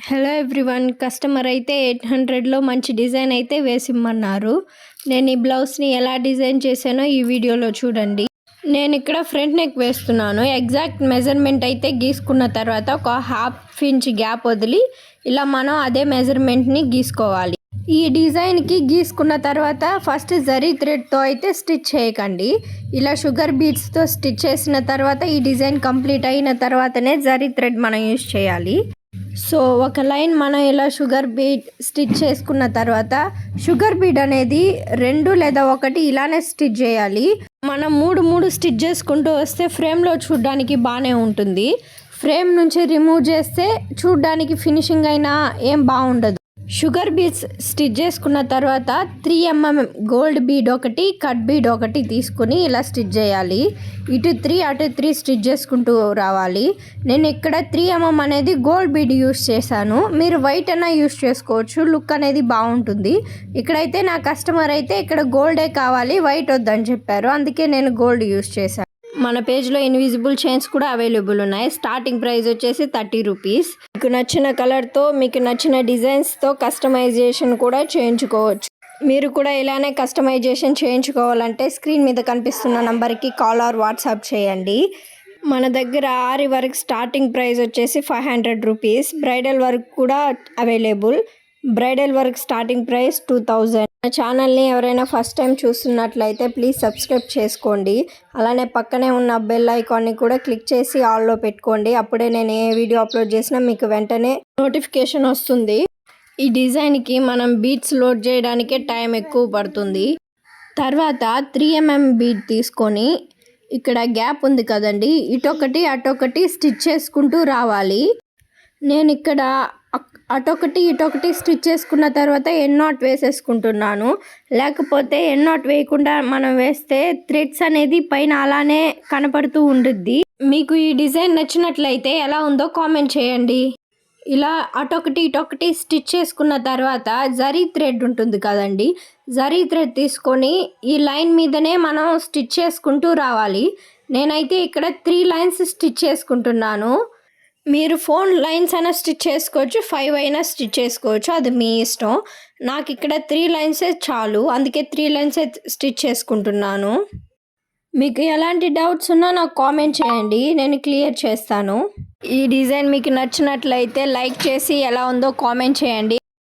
Hello everyone, customer అయితే 800లో మంచి design అయితే వేసిమ్మన్నారు. నేను ఈ బ్లౌజ్ని ఎలా డిజైన్ చేశానో ఈ వీడియోలో చూడండి. నేను ఇక్కడ ఫ్రంట్ నెక్ వేస్తున్నాను. ఎగ్జాక్ట్ మెజర్మెంట్ అయితే గీసుకున్న తర్వాత ఒక ½ ఇంచ్ గ్యాప్ వదిలి ఇలా మనం అదే మెజర్మెంట్ని గీసుకోవాలి. ఈ డిజైన్కి గీసుకున్న తర్వాత ఫస్ట్ జరీ థ్రెడ్తో అయితే స్టిచ్ చేయకండి. ఇలా షుగర్ బీడ్స్తో స్టిచ్ చేసిన తర్వాత ఈ డిజైన్ కంప్లీట్ అయిన తర్వాతనే జరీ థ్రెడ్ మనం యూజ్ చేయాలి. సో ఒక లైన్ మనం ఇలా షుగర్ బీడ్ స్టిచ్ చేసుకున్న తర్వాత షుగర్ బీడ్ అనేది 2 లేదా 1 ఇలానే స్టిచ్ చేయాలి. మనం మూడు స్టిచ్ చేసుకుంటూ వస్తే ఫ్రేమ్లో చూడడానికి బాగానే ఉంటుంది. ఫ్రేమ్ నుంచి రిమూవ్ చేస్తే చూడడానికి ఫినిషింగ్ అయినా ఏం బాగుండదు. షుగర్ బీడ్స్ స్టిచ్ చేసుకున్న తర్వాత 3 mm గోల్డ్ బీడ్ ఒకటి, కట్ బీడ్ ఒకటి తీసుకుని ఇలా స్టిచ్ చేయాలి. ఇటు 3 అటు 3 స్టిచ్ చేసుకుంటూ రావాలి. నేను ఇక్కడ 3 mm అనేది గోల్డ్ బీడ్ యూస్ చేశాను. మీరు వైట్ అన్నా యూస్ చేసుకోవచ్చు, లుక్ అనేది బాగుంటుంది. ఇక్కడైతే నా కస్టమర్ అయితే ఇక్కడ గోల్డే కావాలి, వైట్ వద్దని చెప్పారు, అందుకే నేను గోల్డ్ యూస్ చేశాను. మన పేజ్లో ఇన్విజిబుల్ చైన్స్ కూడా అవైలబుల్ ఉన్నాయి. స్టార్టింగ్ ప్రైస్ వచ్చేసి 30 రూపీస్. మీకు నచ్చిన కలర్తో మీకు నచ్చిన డిజైన్స్తో కస్టమైజేషన్ కూడా చేయించుకోవచ్చు. మీరు కూడా ఇలానే కస్టమైజేషన్ చేయించుకోవాలంటే స్క్రీన్ మీద కనిపిస్తున్న నంబర్కి కాల్ ఆర్ వాట్సాప్ చేయండి. మన దగ్గర ఆరి వర్క్ స్టార్టింగ్ ప్రైస్ వచ్చేసి 500 రూపీస్. బ్రైడల్ వర్క్ కూడా available. Bridal work starting price 2000. మన ఛానల్ని ఎవరైనా ఫస్ట్ టైం చూస్తున్నట్లయితే ప్లీజ్ సబ్స్క్రైబ్ చేసుకోండి. అలానే పక్కనే ఉన్న బెల్ ఐకాన్ని కూడా క్లిక్ చేసి ఆల్లో పెట్టుకోండి. అప్పుడే నేను ఏ వీడియో అప్లోడ్ చేసినా మీకు వెంటనే నోటిఫికేషన్ వస్తుంది. ఈ డిజైన్కి మనం బీడ్స్ లోడ్ చేయడానికే టైం ఎక్కువ పడుతుంది. తర్వాత 3 mm బీడ్ తీసుకొని ఇక్కడ గ్యాప్ ఉంది కదండి, ఇటొకటి అటొకటి స్టిచ్ చేసుకుంటూ రావాలి. నేను ఇక్కడ అటొకటి ఇటొకటి స్టిచ్ చేసుకున్న తర్వాత ఎండ్ నాట్ వేసేసుకుంటున్నాను. లేకపోతే ఎండ్ నాట్ వేయకుండా మనం వేస్తే థ్రెడ్స్ అనేది పైన అలానే కనపడుతూ ఉండుద్ది. మీకు ఈ డిజైన్ నచ్చినట్లయితే ఎలా ఉందో కామెంట్ చేయండి. ఇలా అటొకటి ఇటొకటి స్టిచ్ చేసుకున్న తర్వాత జరీ థ్రెడ్ ఉంటుంది కదండి, జరీ థ్రెడ్ తీసుకొని ఈ లైన్ మీదనే మనం స్టిచ్ చేసుకుంటూ రావాలి. నేనైతే ఇక్కడ 3 లైన్స్ స్టిచ్ చేసుకుంటున్నాను. మీరు 4 లైన్స్ అయినా స్టిచ్ చేసుకోవచ్చు, 5 అయినా స్టిచ్ చేసుకోవచ్చు, అది మీ ఇష్టం. నాకు ఇక్కడ 3 లైన్సే చాలు, అందుకే 3 లైన్సే స్టిచ్ చేసుకుంటున్నాను. మీకు ఎలాంటి డౌట్స్ ఉన్నా నాకు కామెంట్ చేయండి, నేను క్లియర్ చేస్తాను. ఈ డిజైన్ మీకు నచ్చినట్లయితే లైక్ చేసి ఎలా ఉందో కామెంట్ చేయండి.